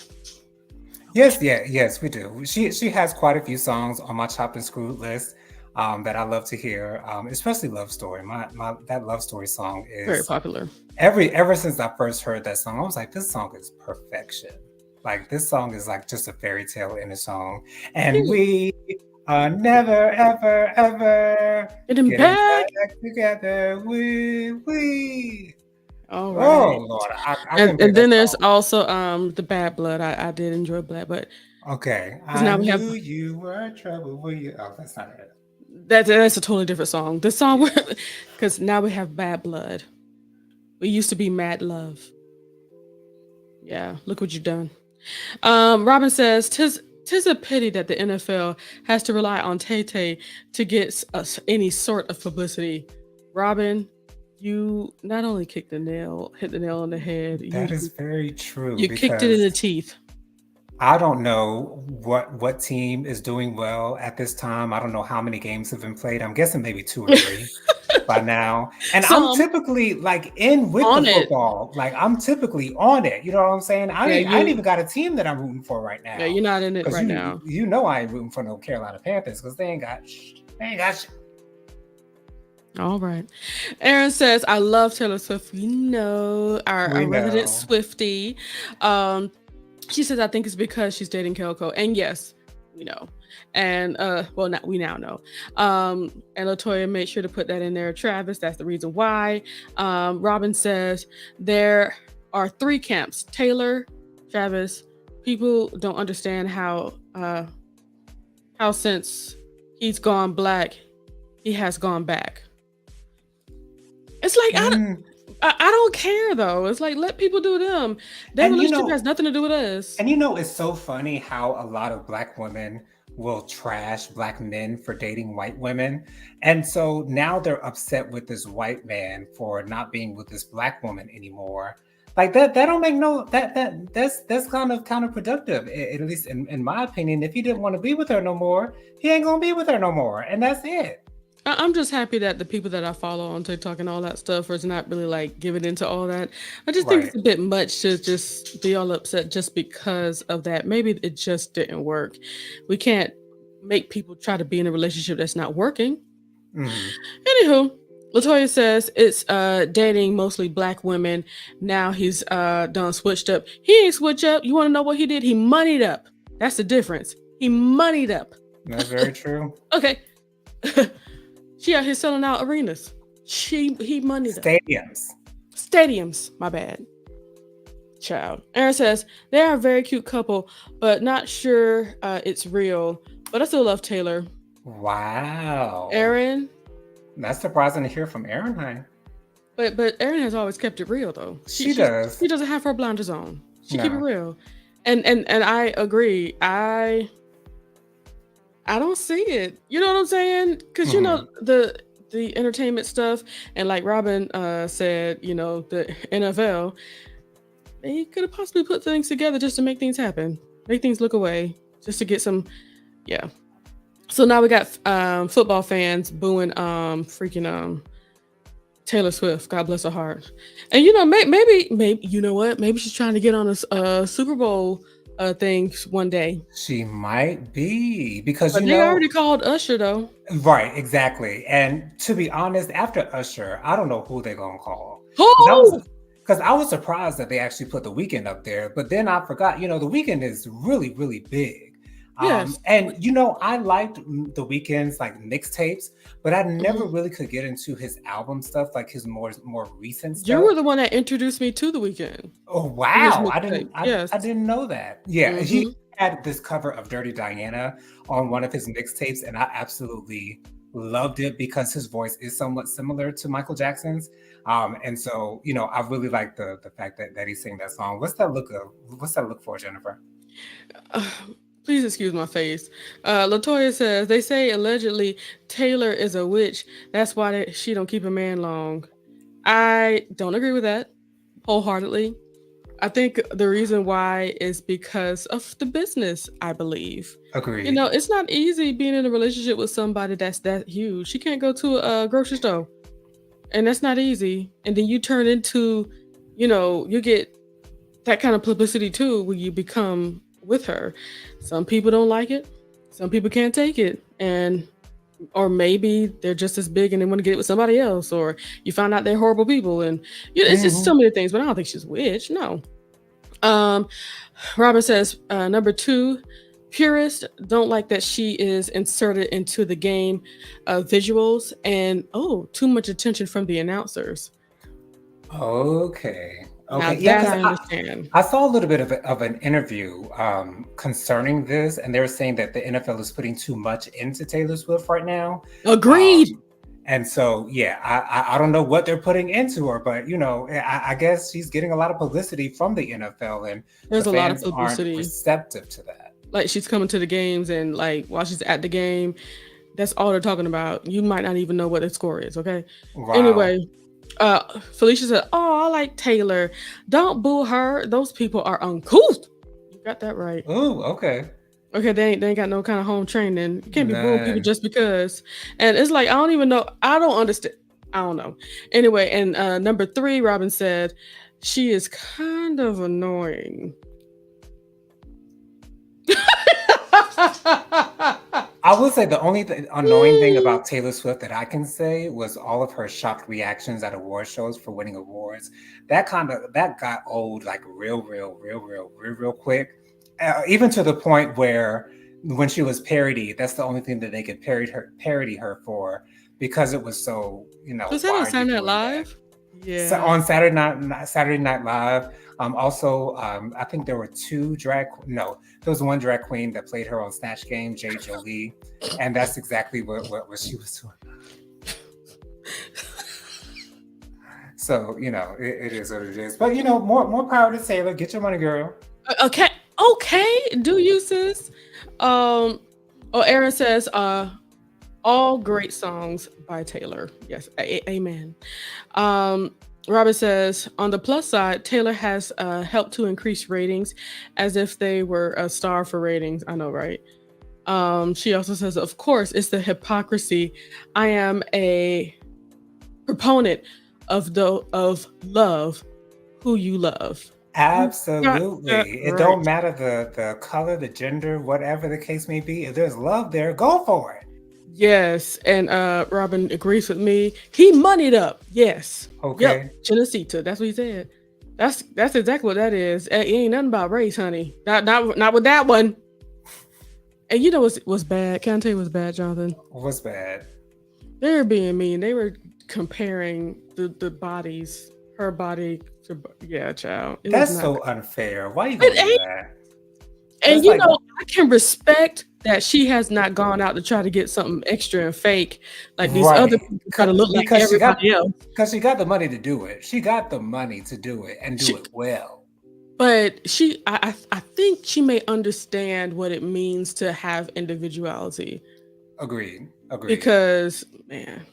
Yes, yes, we do. She has quite a few songs on my chopped and screwed list that I love to hear, especially Love Story. My that Love Story song Very is popular. ever since I first heard that song, I was like, this song is perfection. Like this song is like just a fairy tale in a song. And Period. we are never, ever, ever Getting getting back. back together. We. All Oh right. Lord, I And couldn't play and that then there's song. also the Bad Blood. I did enjoy Bad, but Okay, because I now we have knew you were trouble. Were you? Oh, that's not it. that's a totally different song. The song Yeah. because now we have Bad Blood. We used to be Mad Love. Yeah, look what you've done. Robin says, tis a pity that the NFL has to rely on Tay Tay to get us any sort of publicity. Robin, you not only hit the nail on the head, That is very true you kicked it in because the teeth. I don't know what team is doing well at this time. I don't know how many games have been played. I'm guessing maybe two or three by now. And I'm Some typically like in with the on it. football. Like I'm typically on it. You know what I'm saying? Yeah, I ain't even got a team that I'm rooting for right yeah, now. you're not in it Because right now. you know I ain't rooting for no Carolina Panthers because they ain't got shit. All right. Aaron says, I love Taylor Swift. We know We our resident know. Swiftie. She says, I think it's because she's dating Kelko. And yes, we know. And well, not we now know. And Latoya made sure to put that in there. Travis, that's the reason why. Robin says there are three camps: Taylor, Travis. People don't understand how since he's gone black, he has gone back. It's like Mm. I don't care though. It's like let people do them. Their And relationship has nothing to do with us. it's so funny how a lot of Black women will trash Black men for dating white women. And so now they're upset with this white man for not being with this Black woman anymore. Like that don't make no that's kind of counterproductive, at least in my opinion. If he didn't want to be with her no more, he ain't gonna be with her no more. And that's it. I'm just happy that the people that I follow on TikTok and all that stuff is not really like giving into all that. I just think Right. it's a bit much to just be all upset just because of that. Maybe it just didn't work. We can't make people try to be in a relationship that's not working. Mm-hmm. Anywho, Latoya says it's dating mostly black women. Now he's done switched up. He ain't switched up. You want to know what he did? He moneyed up. That's the difference. He moneyed up. That's very true. Okay. She out here selling out arenas. He moneyed up. Stadiums. Stadiums. My bad. Child. Aaron says they are a very cute couple, but not sure it's real. But I still love Taylor. Wow. Aaron, That's surprising to hear from Aaron, honey. but Erin has always kept it real though. She does. She doesn't have her blinders on. She keep it No. real, and I agree. I don't see it. You know what I'm saying? Because you know the entertainment stuff, and like Robin said, you know the NFL, they could have possibly put things together just to make things happen, make things look away, just to get some, yeah. So now we got football fans booing freaking Taylor Swift, God bless her heart. And you know, maybe you know what? Maybe she's trying to get on a Super Bowl thing one day. She might be because But they already called Usher though. right, exactly. And to be honest, after Usher, I don't know who they're gonna call. Oh, Because I was surprised that they actually put The Weeknd up there, but then I forgot. You know, The Weeknd is really, really big. yes. And you know, I liked The Weeknd's like mixtapes, but I never Mhm. really could get into his album stuff, like his more recent You stuff. were the one that introduced me to The Weeknd. Oh To his wow, mixtape. Yes. I didn't know that. Yeah, he Mhm. had this cover of Dirty Diana on one of his mixtapes, and I absolutely loved it because his voice is somewhat similar to Michael Jackson's. And so you know, I really like the fact that he sang that song. What's that look for, Jennifer? Please excuse my face. Latoya says they say allegedly Taylor is a witch. That's why she don't keep a man long. I don't agree with that wholeheartedly. I think the reason why is because of the business, I believe. You Agreed. know, it's not easy being in a relationship with somebody that's that huge. She can't go to a grocery store, and that's not easy. And then you turn into, you know, you get that kind of publicity too when you become with her. Some people don't like it. Some people can't take it. And or maybe they're just as big and they want to get it with somebody else, or you find out they're horrible people, and you know, it's just so Mhm. many things. But I don't think she's a witch. No. Um, Robin says number two, purist don't like that she is inserted into the game visuals and too much attention from the announcers. Okay. Now Okay. Yeah, that because I understand. I saw a little bit of an interview concerning this, and they were saying that the NFL is putting too much into Taylor Swift right now. Agreed. Um, and so, yeah, I don't know what they're putting into her, but you know, I guess she's getting a lot of publicity from the NFL, and the There's a lot of fans aren't publicity. receptive to that. Like she's coming to the games and like while she's at the game, that's all they're talking about. You might not even know what the score is, okay? Wow. Anyway, Felicia said, "Oh, I like Taylor. Don't boo her. Those people are uncouth." You got that right. Ooh, okay. Okay, they ain't got no kind of home training. You can't be booing people None. just because. And it's like I don't even know. I don't understand. I don't know. Anyway, and number three, Robin said, she is kind of annoying. I will say the only annoying thing about Taylor Swift that I can say was all of her shocked reactions at award shows for winning awards. That got old like real quick. Even to the point where when she was parodied, that's the only thing that they could parody her for because it was so, you know, Was that why on are you Saturday Night doing that? Live? So Yeah. on Saturday Night Live. Also, I think there were there was one drag queen that played her on Snatch Game, Jay Jolie, and that's exactly what she was doing. So you know, it is what it is. But you know, more power to Taylor. Get your money, girl. Okay. Okay. Do you, sis? Aaron says, all great songs by Taylor. Yes. Amen. Robert says, on the plus side, Taylor has helped to increase ratings as if they were a star for ratings. I know, right? She also says, of course, it's the hypocrisy. I am a proponent of love who you love. You got that Absolutely. It right. don't matter the color, the gender, whatever the case may be. If there's love there, go for it. Yes, and Robin agrees with me. He moneyed up. Yes. Yep. Okay. Chinasita. That's what he said. That's exactly what that is. It ain't nothing about race, honey. Not with that one. And you know what's bad? Can I tell you what's bad, Jonathan? What's bad? They were being mean. They were comparing the bodies, her body Yeah, child. It was That's not so unfair. Why you good. gonna do that? And That's like I can respect that she has not gone out to try to get something extra and fake like these other right. people try to look like everybody else. Because she got the money to do it. She got the money to do it and do She, it well. but I think she may understand what it means to have individuality Agreed. Agreed. because man,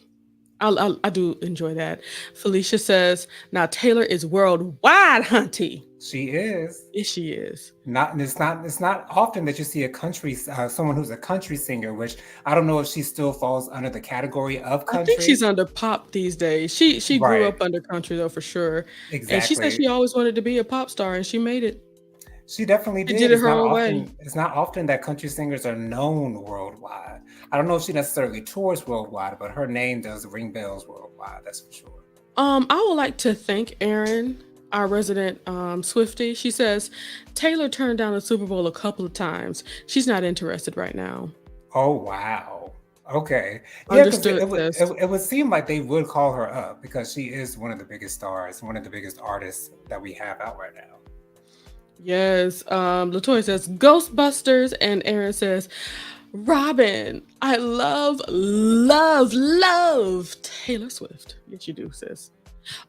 I do enjoy that. Felicia says now Taylor is worldwide, hunty. She is. Yes, she is. It's not often that you see a country someone who's a country singer, which I don't know if she still falls under the category of I think she's country. under pop these days. She grew Right. up under country though for sure, and she said she Exactly. always wanted to be a pop star, and she made it. She definitely She did. did it her own way. It's not often that country singers are known worldwide. I don't know if she necessarily tours worldwide, but her name does ring bells worldwide, that's for sure. I would like to thank Erin, our resident Swiftie. She says Taylor turned down the Super Bowl a couple of times. She's not interested right now. Oh wow. Okay. Yeah, because Understood, sis. it would seem like they would call her up because she is one of the biggest stars, one of the biggest artists that we have out right now. Yes. Latoya says Ghostbusters, and Erin says Robin. I love, love, love Taylor Swift. Yes, you do, sis.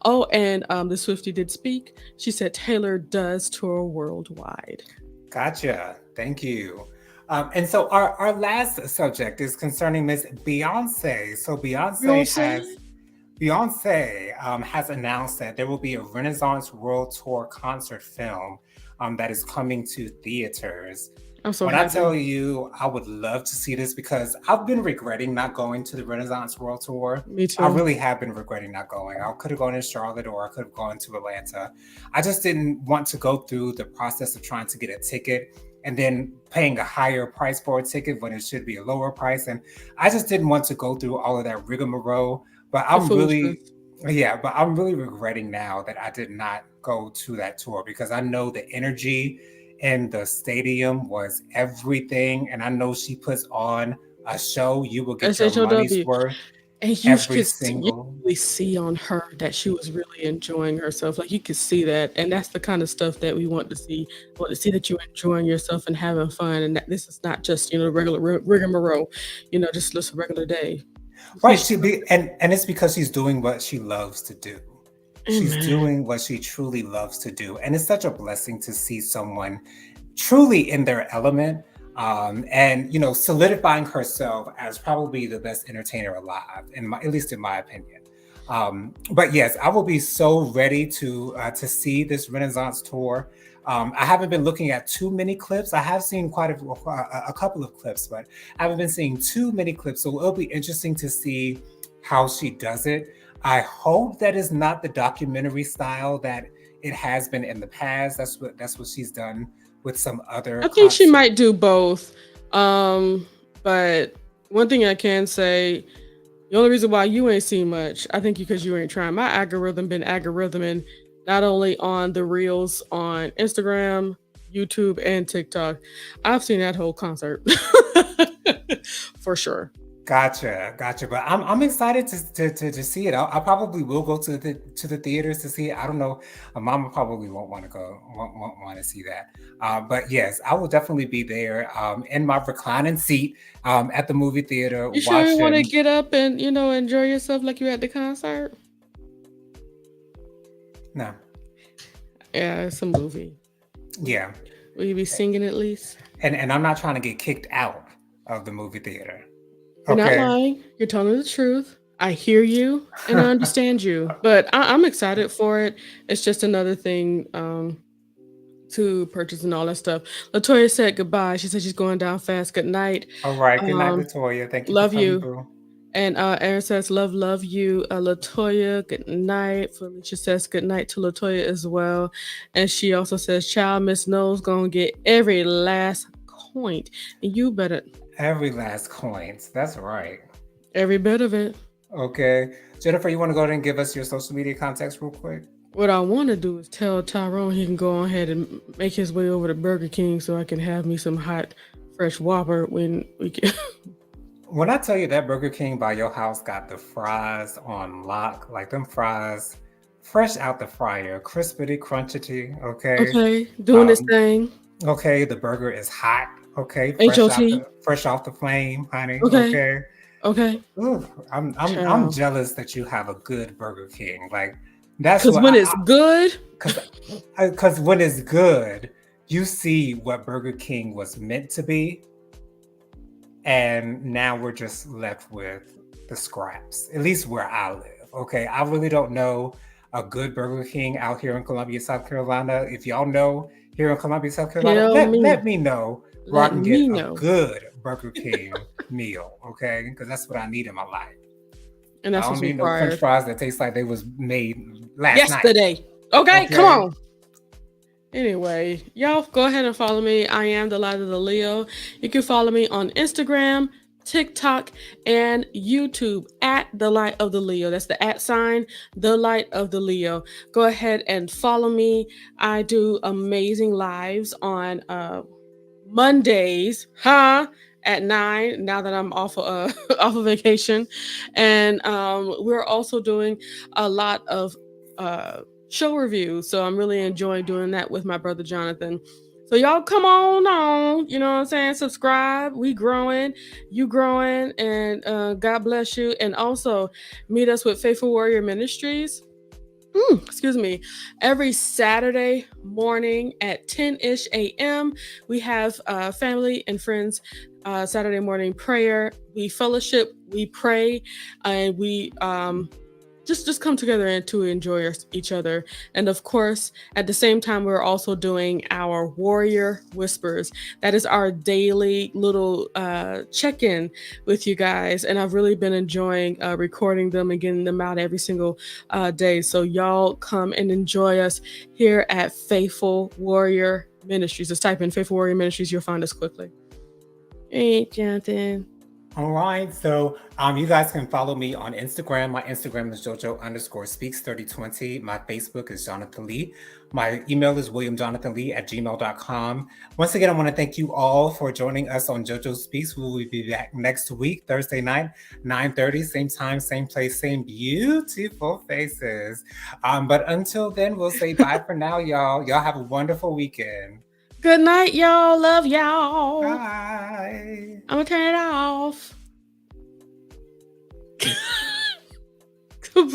Oh, and the Swiftie did speak. She said Taylor does tour worldwide. Gotcha. Thank you. And so our last subject is concerning Miss Beyonce. So Beyonce has announced that there will be a Renaissance World Tour concert film that is coming to theaters. I'm so When happy. I tell you, I would love to see this because I've been regretting not going to the Renaissance World Tour. Me too. I really have been regretting not going. I could have gone to Charlotte or I could have gone to Atlanta. I just didn't want to go through the process of trying to get a ticket and then paying a higher price for a ticket when it should be a lower price. And I just didn't want to go through all of that rigmarole. But I'm really regretting now that I did not go to that tour because I know the energy in the stadium was everything. And I know she puts on a show. You will get your money's SHOW. worth And you every could see, you single. really see on her that she was really enjoying herself. Like you could see that, and that's the kind of stuff that we want to see. We want to see that you're enjoying yourself and having fun, and that this is not just regular rigmarole, just a regular day. Right. And it's because she's doing what she loves to do. She's Amen. doing what she truly loves to do. And it's such a blessing to see someone truly in their element and solidifying herself as probably the best entertainer alive, at least in my opinion. But yes, I will be so ready to see this Renaissance tour. I haven't been looking at too many clips. I have seen quite a couple of clips, but I haven't been seeing too many clips. So it'll be interesting to see how she does it. I hope that is not the documentary style that it has been in the past. That's what she's done with some other. I think she might do both. But one thing I can say, the only reason why you ain't seen much, I think because you ain't trying. My algorithm been algorithming not only on the reels on Instagram, YouTube, and TikTok. I've seen that whole concert for sure. Gotcha. But I'm excited to see it. I probably will go to the theaters to see it. I don't know. Mama probably won't want to go, won't want to see that. But yes, I will definitely be there in my reclining seat at the movie theater. You sure you want to get up and enjoy yourself like you're at the concert? No. Yeah, it's a movie. Yeah. Will you be singing at least? And I'm not trying to get kicked out of the movie theater. You're not lying. You're telling the truth. I hear you and I understand you, but I'm excited for it. It's just another thing to purchase and all that stuff. Latoya said goodbye. She said she's going down fast. Good night. All right. Good night, Latoya. Thank you love for coming you. through. And Erin says, love you. Latoya, good night. Felicia says good night to Latoya as well. And she also says, child, Miss Knowles gonna get every last coin. And you better... Every last coin. That's right. Every bit of it. Okay. Jennifer, you want to go ahead and give us your social media contacts real quick? What I want to do is tell Tyrone he can go ahead and make his way over to Burger King so I can have me some hot, fresh Whopper when we can. When I tell you that Burger King by your house got the fries on lock, like them fries fresh out the fryer, crispity, crunchity. Okay, doing this Um, thing. okay, the burger is hot. Okay, HOT. fresh off the flame, honey. Okay. Okay. Okay. Ooh, I'm Child. jealous that you have a good Burger King. Like that's Because what when it's good, because when it's good, you see what Burger King was meant to be, and now we're just left with the scraps. At least where I live. Okay, I really don't know a good Burger King out here in Columbia, South Carolina. If y'all know here in Columbia, South Carolina, tell let me. me know where I Let can get me a know. good Burger King meal. Okay, because that's what I need in my life. And I that's don't what's need no French required. fries that taste like they was made last night. Yesterday. Okay, come Okay. on. Anyway, y'all go ahead and follow me. I am the Light of the Leo. You can follow me on Instagram, TikTok, and YouTube at the Light of the Leo. That's the @ sign, the Light of the Leo. Go ahead and follow me. I do amazing lives on Mondays, at 9. Now that I'm off off of vacation, and we're also doing a lot of show reviews. So I'm really enjoying doing that with my brother Jonathan. So y'all come on, you know what I'm saying? Subscribe. We growing, you growing, and God bless you. And also meet us with Faithful Warrior Ministries. Excuse me, every Saturday morning at 10-ish a.m. We have family and friends Saturday morning prayer. We fellowship, we pray, and we just come together and to enjoy each other. And of course, at the same time, we're also doing our Warrior Whispers. That is our daily little check-in with you guys, and I've really been enjoying recording them and getting them out every single day. So y'all come and enjoy us here at Faithful Warrior Ministries. Just type in Faithful Warrior Ministries, you'll find us quickly. Hey, Jonathan. All right. So you guys can follow me on Instagram. My Instagram is JoJo_speaks3020. My Facebook is Jonathan Lee. My email is williamjonathanlee@gmail.com. Once again, I want to thank you all for joining us on JoJo Speaks. We will be back next week, Thursday night, 9:30, same time, same place, same beautiful faces. But until then, we'll say bye for now, y'all. Y'all have a wonderful weekend. Good night, y'all. Love y'all. Bye. I'm gonna turn it off.